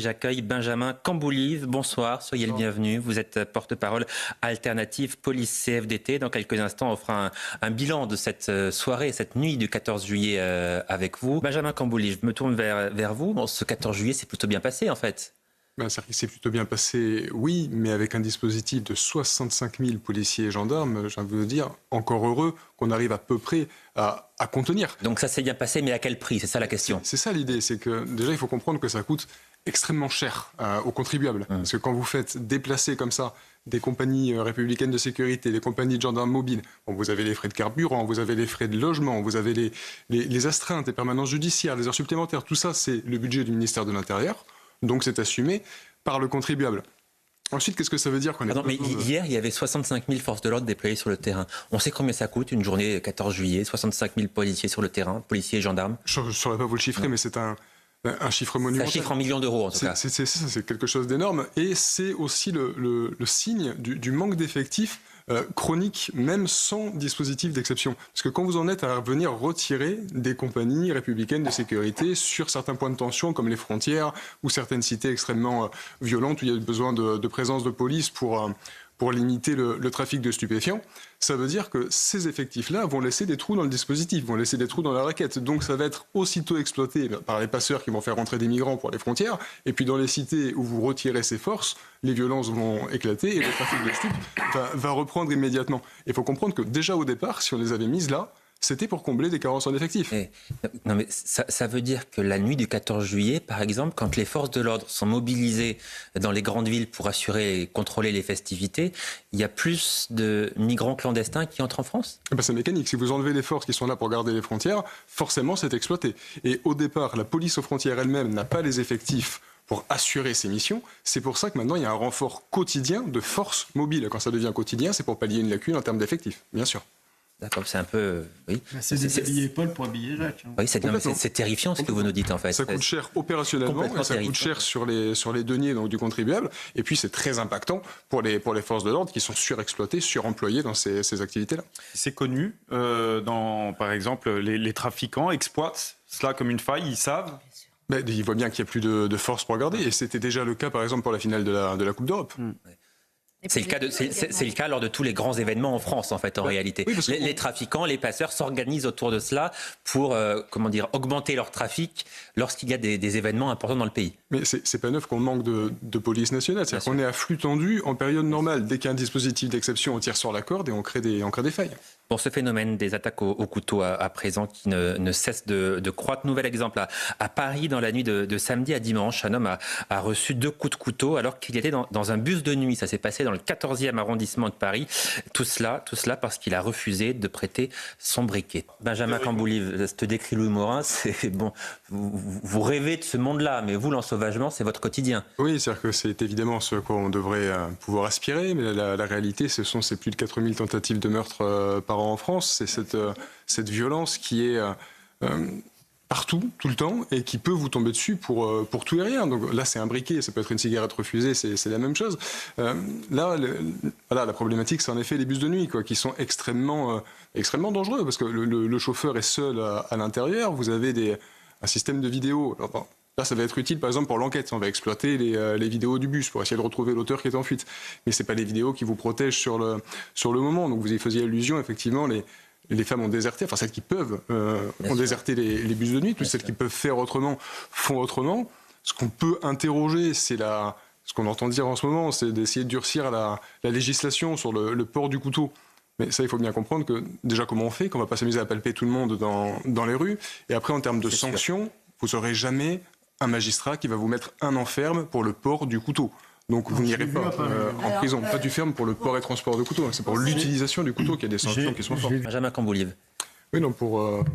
J'accueille Benjamin Camboulive. Bonsoir, soyez le bienvenu. Vous êtes porte-parole alternative police CFDT. Dans quelques instants, on fera un bilan de cette soirée, cette nuit du 14 juillet avec vous. Benjamin Camboulive, je me tourne vers vous. Bon, ce 14 juillet, c'est plutôt bien passé en fait. C'est plutôt bien passé, oui, mais avec un dispositif de 65 000 policiers et gendarmes, j'ai envie de vous dire, encore heureux qu'on arrive à peu près à contenir. Donc ça s'est bien passé, mais à quel prix? C'est ça la question. C'est ça l'idée, c'est que déjà il faut comprendre que ça coûte extrêmement cher aux contribuables. Parce que quand vous faites déplacer comme ça des compagnies républicaines de sécurité, des compagnies de gendarmes mobiles, bon, vous avez les frais de carburant, vous avez les frais de logement, vous avez les astreintes, les permanences judiciaires, les heures supplémentaires, tout ça c'est le budget du ministère de l'Intérieur. Donc c'est assumé par le contribuable. Ensuite, qu'est-ce que ça veut dire qu'on mais hier, il y avait 65 000 forces de l'ordre déployées sur le terrain. On sait combien ça coûte une journée 14 juillet, 65 000 policiers sur le terrain, policiers et gendarmes? Je ne saurais pas vous le chiffrer, mais c'est un chiffre monumental. C'est un chiffre en millions d'euros en tout cas. C'est quelque chose d'énorme. Et c'est aussi le signe du manque d'effectifs chronique, même sans dispositif d'exception. Parce que quand vous en êtes à venir retirer des compagnies républicaines de sécurité sur certains points de tension, comme les frontières, ou certaines cités extrêmement violentes, où il y a besoin de présence de police pour limiter le trafic de stupéfiants, ça veut dire que ces effectifs-là vont laisser des trous dans le dispositif, vont laisser des trous dans la raquette. Donc ça va être aussitôt exploité par les passeurs qui vont faire rentrer des migrants pour les frontières. Et puis dans les cités où vous retirez ces forces, les violences vont éclater et le trafic de stupes va reprendre immédiatement. Il faut comprendre que déjà au départ, si on les avait mises là, c'était pour combler des carences en effectifs. Non mais ça veut dire que la nuit du 14 juillet, par exemple, quand les forces de l'ordre sont mobilisées dans les grandes villes pour assurer et contrôler les festivités, il y a plus de migrants clandestins qui entrent en France? C'est mécanique. Si vous enlevez les forces qui sont là pour garder les frontières, forcément c'est exploité. Et au départ, la police aux frontières elle-même n'a pas les effectifs pour assurer ses missions. C'est pour ça que maintenant il y a un renfort quotidien de forces mobiles. Quand ça devient quotidien, c'est pour pallier une lacune en termes d'effectifs, bien sûr. D'accord, c'est un peu... Oui. C'est déshabiller Paul pour habiller Jacques. Oui, c'est terrifiant ce que vous nous dites en fait. Ça coûte cher opérationnellement, et ça coûte cher sur les deniers donc, du contribuable, et puis c'est très impactant pour les forces de l'ordre qui sont surexploitées, suremployées dans ces activités-là. C'est connu, par exemple, les trafiquants exploitent cela comme une faille, ils savent. Ils voient bien qu'il n'y a plus de force pour garder, et c'était déjà le cas par exemple pour la finale de la Coupe d'Europe. C'est le cas lors de tous les grands événements en France, en fait, en réalité. Oui, les trafiquants, les passeurs s'organisent autour de cela pour, augmenter leur trafic lorsqu'il y a des événements importants dans le pays. Mais c'est pas neuf qu'on manque de police nationale. C'est-à-dire qu'on est à flux tendu en période normale. Dès qu'il y a un dispositif d'exception, on tire sur la corde et on crée des failles. Pour ce phénomène des attaques au couteau à présent qui ne cesse de croître, nouvel exemple à Paris, dans la nuit de samedi à dimanche, un homme a reçu 2 coups de couteau alors qu'il était dans un bus de nuit. Ça s'est passé dans le 14e arrondissement de Paris. Tout cela parce qu'il a refusé de prêter son briquet. Benjamin Camboulive, te décrit Louis Morin, c'est bon. Vous rêvez de ce monde-là, mais vous, l'ensauvagement, c'est votre quotidien. Oui, c'est-à-dire que c'est évidemment ce à quoi on devrait pouvoir aspirer, mais la réalité, ces plus de 4000 tentatives de meurtre par an en France. C'est cette violence qui est partout, tout le temps, et qui peut vous tomber dessus pour tout et rien. Donc là, c'est un briquet, ça peut être une cigarette refusée, c'est la même chose. La problématique, c'est en effet les bus de nuit, qui sont extrêmement dangereux, parce que le chauffeur est seul à l'intérieur. Vous avez un système de vidéo. Alors, là, ça va être utile, par exemple, pour l'enquête. On va exploiter les vidéos du bus pour essayer de retrouver l'auteur qui est en fuite. Mais ce n'est pas les vidéos qui vous protègent sur le moment. Donc, vous y faisiez allusion, effectivement, les femmes ont déserté, enfin, celles qui peuvent ont déserté les bus de nuit. Toutes celles qui peuvent faire autrement font autrement. Ce qu'on peut interroger, c'est ce qu'on entend dire en ce moment, c'est d'essayer de durcir la législation sur le port du couteau. Mais ça, il faut bien comprendre que, déjà, comment on fait, qu'on ne va pas s'amuser à palper tout le monde dans les rues. Et après, en termes de sanctions, vous n'aurez jamais un magistrat qui va vous mettre un an ferme pour le port du couteau. Donc vous n'irez pas en prison. Pas du ferme pour le port et transport de couteau. C'est pour l'utilisation du couteau qu'il y a des sanctions qui sont fortes. Benjamin Camboulive. Oui, non, pour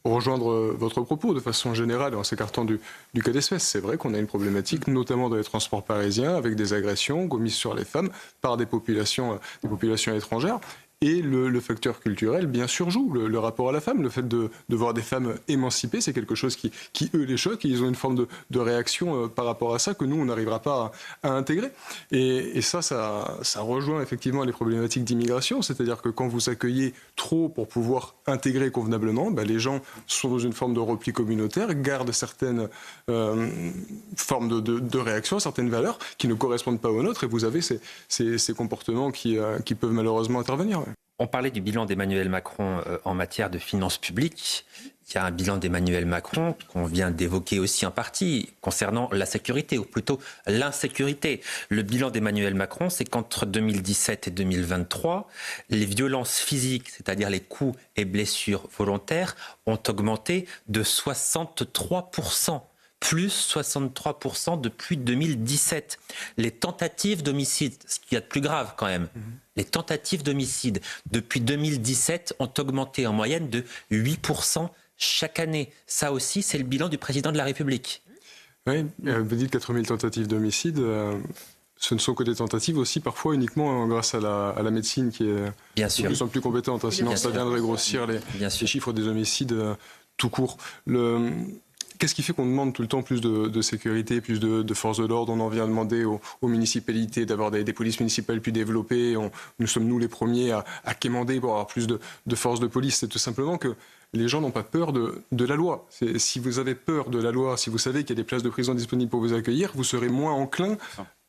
rejoindre votre propos de façon générale, en s'écartant du cas d'espèce, c'est vrai qu'on a une problématique, notamment dans les transports parisiens, avec des agressions commises sur les femmes par des populations étrangères. Et le facteur culturel, bien sûr, joue. Le rapport à la femme, le fait de voir des femmes émancipées, c'est quelque chose qui eux, les choque. Et ils ont une forme de réaction par rapport à ça que nous, on n'arrivera pas à intégrer. Et ça rejoint effectivement les problématiques d'immigration. C'est-à-dire que quand vous accueillez trop pour pouvoir intégrer convenablement, les gens sont dans une forme de repli communautaire, gardent certaines formes de réaction, certaines valeurs qui ne correspondent pas aux nôtres. Et vous avez ces comportements qui peuvent malheureusement intervenir. On parlait du bilan d'Emmanuel Macron en matière de finances publiques. Il y a un bilan d'Emmanuel Macron qu'on vient d'évoquer aussi en partie concernant la sécurité, ou plutôt l'insécurité. Le bilan d'Emmanuel Macron, c'est qu'entre 2017 et 2023, les violences physiques, c'est-à-dire les coups et blessures volontaires, ont augmenté de 63%. Plus 63% depuis 2017. Les tentatives d'homicide, ce qu'il y a de plus grave quand même, les tentatives d'homicide depuis 2017 ont augmenté en moyenne de 8% chaque année. Ça aussi, c'est le bilan du président de la République. Oui, vous dites 4000 tentatives d'homicide. Ce ne sont que des tentatives aussi, parfois uniquement grâce à la médecine qui est de plus en plus compétente. Sinon, ça viendrait grossir les chiffres des homicides tout court. Qu'est-ce qui fait qu'on demande tout le temps plus de sécurité, plus de forces de l'ordre? On en vient demander aux municipalités d'avoir des polices municipales plus développées. Nous sommes, nous, les premiers à quémander pour avoir plus de forces de police. C'est tout simplement que les gens n'ont pas peur de la loi. Si vous avez peur de la loi, si vous savez qu'il y a des places de prison disponibles pour vous accueillir, vous serez moins enclin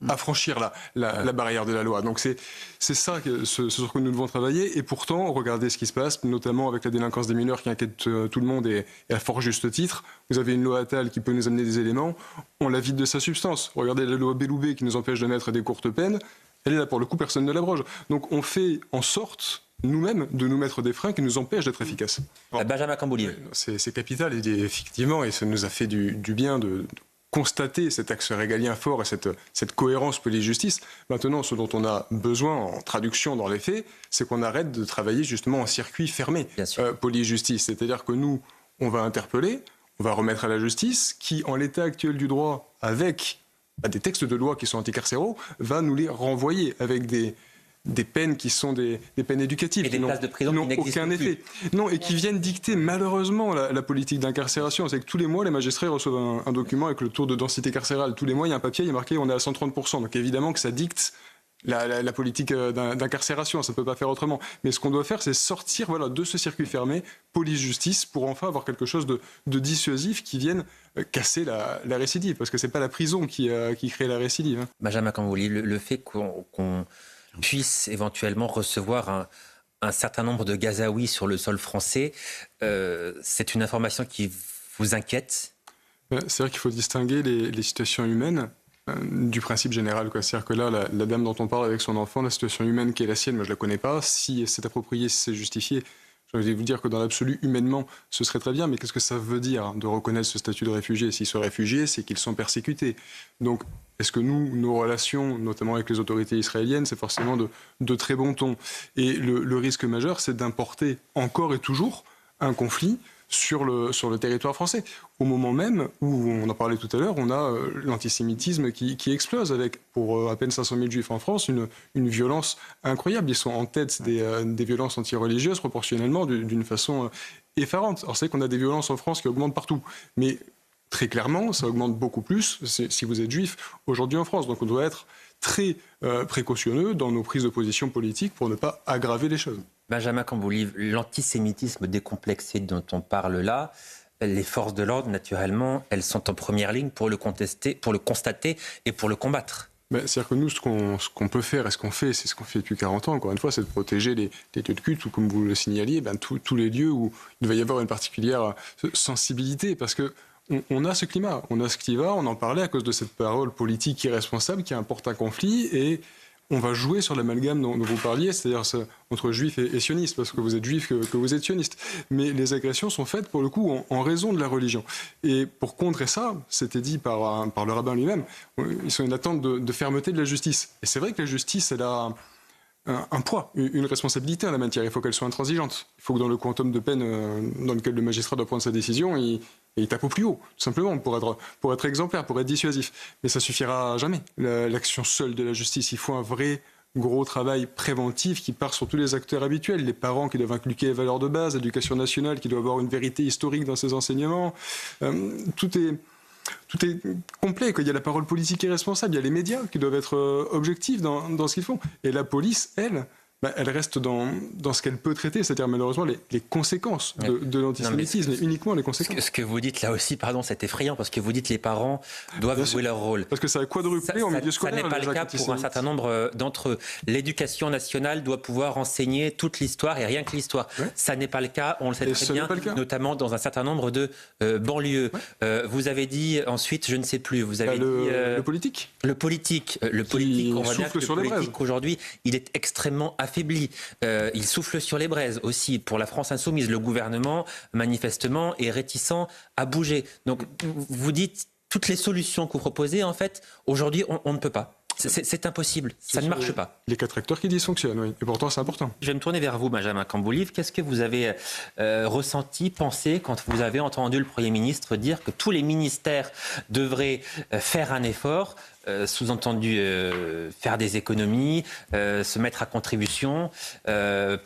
à franchir la barrière de la loi. Donc c'est ça ce sur quoi nous devons travailler. Et pourtant, regardez ce qui se passe, notamment avec la délinquance des mineurs qui inquiète tout le monde et à fort juste titre. Vous avez une loi Attal qui peut nous amener des éléments, on la vide de sa substance. Regardez la loi Belloubet qui nous empêche de mettre des courtes peines. Elle est là pour le coup, personne ne l'abroge. Donc on fait en sorte nous-mêmes de nous mettre des freins qui nous empêchent d'être efficaces. Benjamin Camboulier. C'est capital, et effectivement, et ça nous a fait du bien de constater cet axe régalien fort et cette cohérence police-justice. Maintenant, ce dont on a besoin en traduction dans les faits, c'est qu'on arrête de travailler justement en circuit fermé police-justice. C'est-à-dire que nous, on va interpeller, on va remettre à la justice, qui, en l'état actuel du droit, avec des textes de loi qui sont anticarcéraux, va nous les renvoyer avec des peines qui sont des peines éducatives, et des places de prison qui n'ont aucun effet. Non, et qui viennent dicter malheureusement la politique d'incarcération. C'est que tous les mois, les magistrats reçoivent un document avec le taux de densité carcérale. Tous les mois, il y a un papier, il est marqué on est à 130%. Donc évidemment que ça dicte la politique d'incarcération, ça ne peut pas faire autrement. Mais ce qu'on doit faire, c'est sortir de ce circuit fermé, police-justice, pour enfin avoir quelque chose de dissuasif qui vienne casser la récidive. Parce que ce n'est pas la prison qui crée la récidive. Benjamin Camboulier, le fait qu'on puisse éventuellement recevoir un certain nombre de Gazaouis sur le sol français, c'est une information qui vous inquiète? C'est vrai qu'il faut distinguer les situations humaines du principe général. C'est-à-dire que là, la dame dont on parle avec son enfant, la situation humaine qui est la sienne, moi je ne la connais pas. Si c'est approprié, si c'est justifié, je vais vous dire que dans l'absolu, humainement, ce serait très bien. Mais qu'est-ce que ça veut dire de reconnaître ce statut de réfugié? S'ils sont réfugiés, c'est qu'ils sont persécutés. Donc, est-ce que nos relations, notamment avec les autorités israéliennes, c'est forcément de très bon ton? Et le risque majeur, c'est d'importer encore et toujours un conflit sur le territoire français. Au moment même où, on en parlait tout à l'heure, on a l'antisémitisme qui explose avec, pour à peine 500 000 juifs en France, une violence incroyable. Ils sont en tête des violences antireligieuses proportionnellement d'une façon effarante. Alors c'est vrai qu'on a des violences en France qui augmentent partout, mais très clairement, ça augmente beaucoup plus si vous êtes juif aujourd'hui en France. Donc on doit être très précautionneux dans nos prises de position politiques pour ne pas aggraver les choses. Benjamin Camboulier, l'antisémitisme décomplexé dont on parle là, les forces de l'ordre, naturellement, elles sont en première ligne pour le contester, pour le constater et pour le combattre. C'est-à-dire que nous, ce qu'on peut faire et ce qu'on fait, c'est ce qu'on fait depuis 40 ans, encore une fois, c'est de protéger les lieux de culte, ou comme vous le signaliez, tous les lieux où il va y avoir une particulière sensibilité, parce que on a ce climat, on a ce climat, on en parlait à cause de cette parole politique irresponsable qui importe un conflit, et on va jouer sur l'amalgame dont vous parliez, c'est-à-dire entre juifs et sionistes, parce que vous êtes juif, que vous êtes sioniste. Mais les agressions sont faites, pour le coup, en raison de la religion. Et pour contrer ça, c'était dit par le rabbin lui-même, ils sont une attente de fermeté de la justice. Et c'est vrai que la justice, elle a un poids, une responsabilité en la matière. Il faut qu'elle soit intransigeante. Il faut que dans le quantum de peine dans lequel le magistrat doit prendre sa décision, il tape au plus haut, tout simplement, pour être exemplaire, pour être dissuasif. Mais ça suffira jamais, l'action seule de la justice. Il faut un vrai gros travail préventif qui part sur tous les acteurs habituels, les parents qui doivent inculquer les valeurs de base, l'éducation nationale qui doit avoir une vérité historique dans ses enseignements. Tout est complet, quoi. Il y a la parole politique et responsable, il y a les médias qui doivent être objectifs dans ce qu'ils font. Et la police, elle reste dans ce qu'elle peut traiter, c'est-à-dire malheureusement les conséquences de l'antisémitisme, uniquement les conséquences. Ce que vous dites là aussi, pardon, c'est effrayant, parce que vous dites les parents doivent jouer leur rôle. Parce que ça a quadruplé en milieu scolaire. Ça n'est pas le cas pour un certain nombre d'entre eux. L'éducation nationale doit pouvoir enseigner toute l'histoire et rien que l'histoire. Ouais. Ça n'est pas le cas, on le sait très bien, notamment dans un certain nombre de banlieues. Ouais. Vous avez dit ensuite, je ne sais plus, vous avez dit... Le politique. Le politique, on va dire que le politique aujourd'hui, il est extrêmement affaibli. Il souffle sur les braises aussi. Pour la France insoumise, le gouvernement, manifestement, est réticent à bouger. Donc, vous dites, toutes les solutions que vous proposez, en fait, aujourd'hui, on ne peut pas. C'est impossible, ça ne marche pas. Les 4 acteurs qui dysfonctionnent, oui. Et pourtant, c'est important. Je vais me tourner vers vous, Benjamin Camboulive. Qu'est-ce que vous avez ressenti, pensé, quand vous avez entendu le Premier ministre dire que tous les ministères devraient faire un effort, sous-entendu faire des économies, se mettre à contribution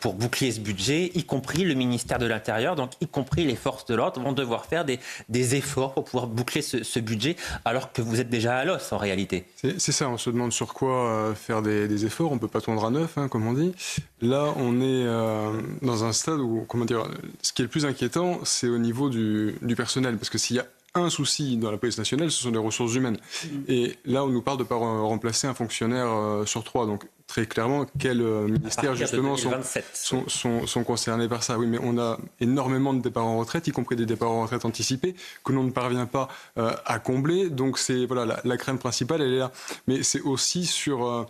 pour boucler ce budget, y compris le ministère de l'Intérieur, donc y compris les forces de l'ordre vont devoir faire des efforts pour pouvoir boucler ce budget, alors que vous êtes déjà à l'os en réalité. C'est ça, on se demande sur quoi faire des efforts, on ne peut pas tondre à neuf, hein, comme on dit. Là, on est dans un stade où, comment dire, ce qui est le plus inquiétant, c'est au niveau du personnel, parce que s'il y a un souci dans la police nationale, ce sont les ressources humaines. Et là, on nous parle de ne pas remplacer un fonctionnaire sur 3. Donc, très clairement, quels ministères, justement, sont concernés par ça? Oui, mais on a énormément de départs en retraite, y compris des départs en retraite anticipés, que l'on ne parvient pas à combler. Donc, c'est voilà, la crainte principale, elle est là. Mais c'est aussi sur...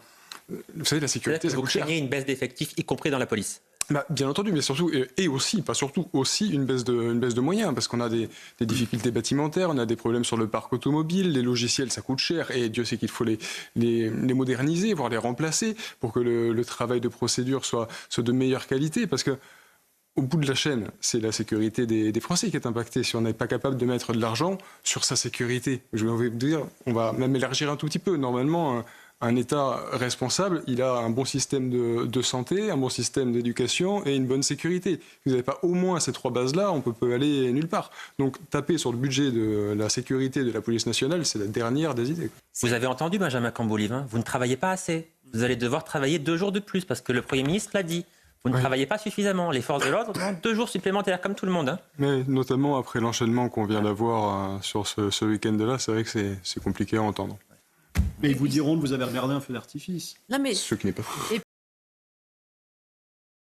vous savez, la sécurité, ça coûte cher. Vous craignez une baisse d'effectifs, y compris dans la police? Bien entendu, mais surtout, et aussi, pas surtout, aussi une baisse de moyens, parce qu'on a des difficultés bâtimentaires, on a des problèmes sur le parc automobile, les logiciels, ça coûte cher, et Dieu sait qu'il faut les moderniser, voire les remplacer, pour que le travail de procédure soit de meilleure qualité, parce que au bout de la chaîne, c'est la sécurité des Français qui est impactée. Si on n'est pas capable de mettre de l'argent sur sa sécurité, je vais vous dire, on va même élargir un tout petit peu. Normalement, un État responsable, il a un bon système de santé, un bon système d'éducation et une bonne sécurité. Si vous n'avez pas au moins ces 3 bases-là, on peut aller nulle part. Donc taper sur le budget de la sécurité de la police nationale, c'est la dernière des idées. Vous avez entendu, Benjamin Camboulive, hein, vous ne travaillez pas assez. Vous allez devoir travailler 2 jours de plus, parce que le Premier ministre l'a dit. Vous ne travaillez pas suffisamment. Les forces de l'ordre ont 2 jours supplémentaires, comme tout le monde. Hein. Mais notamment après l'enchaînement qu'on vient d'avoir sur ce week-end-là, c'est vrai que c'est compliqué à entendre. Mais ils vous diront que vous avez regardé un feu d'artifice. Ce qui n'est pas faux.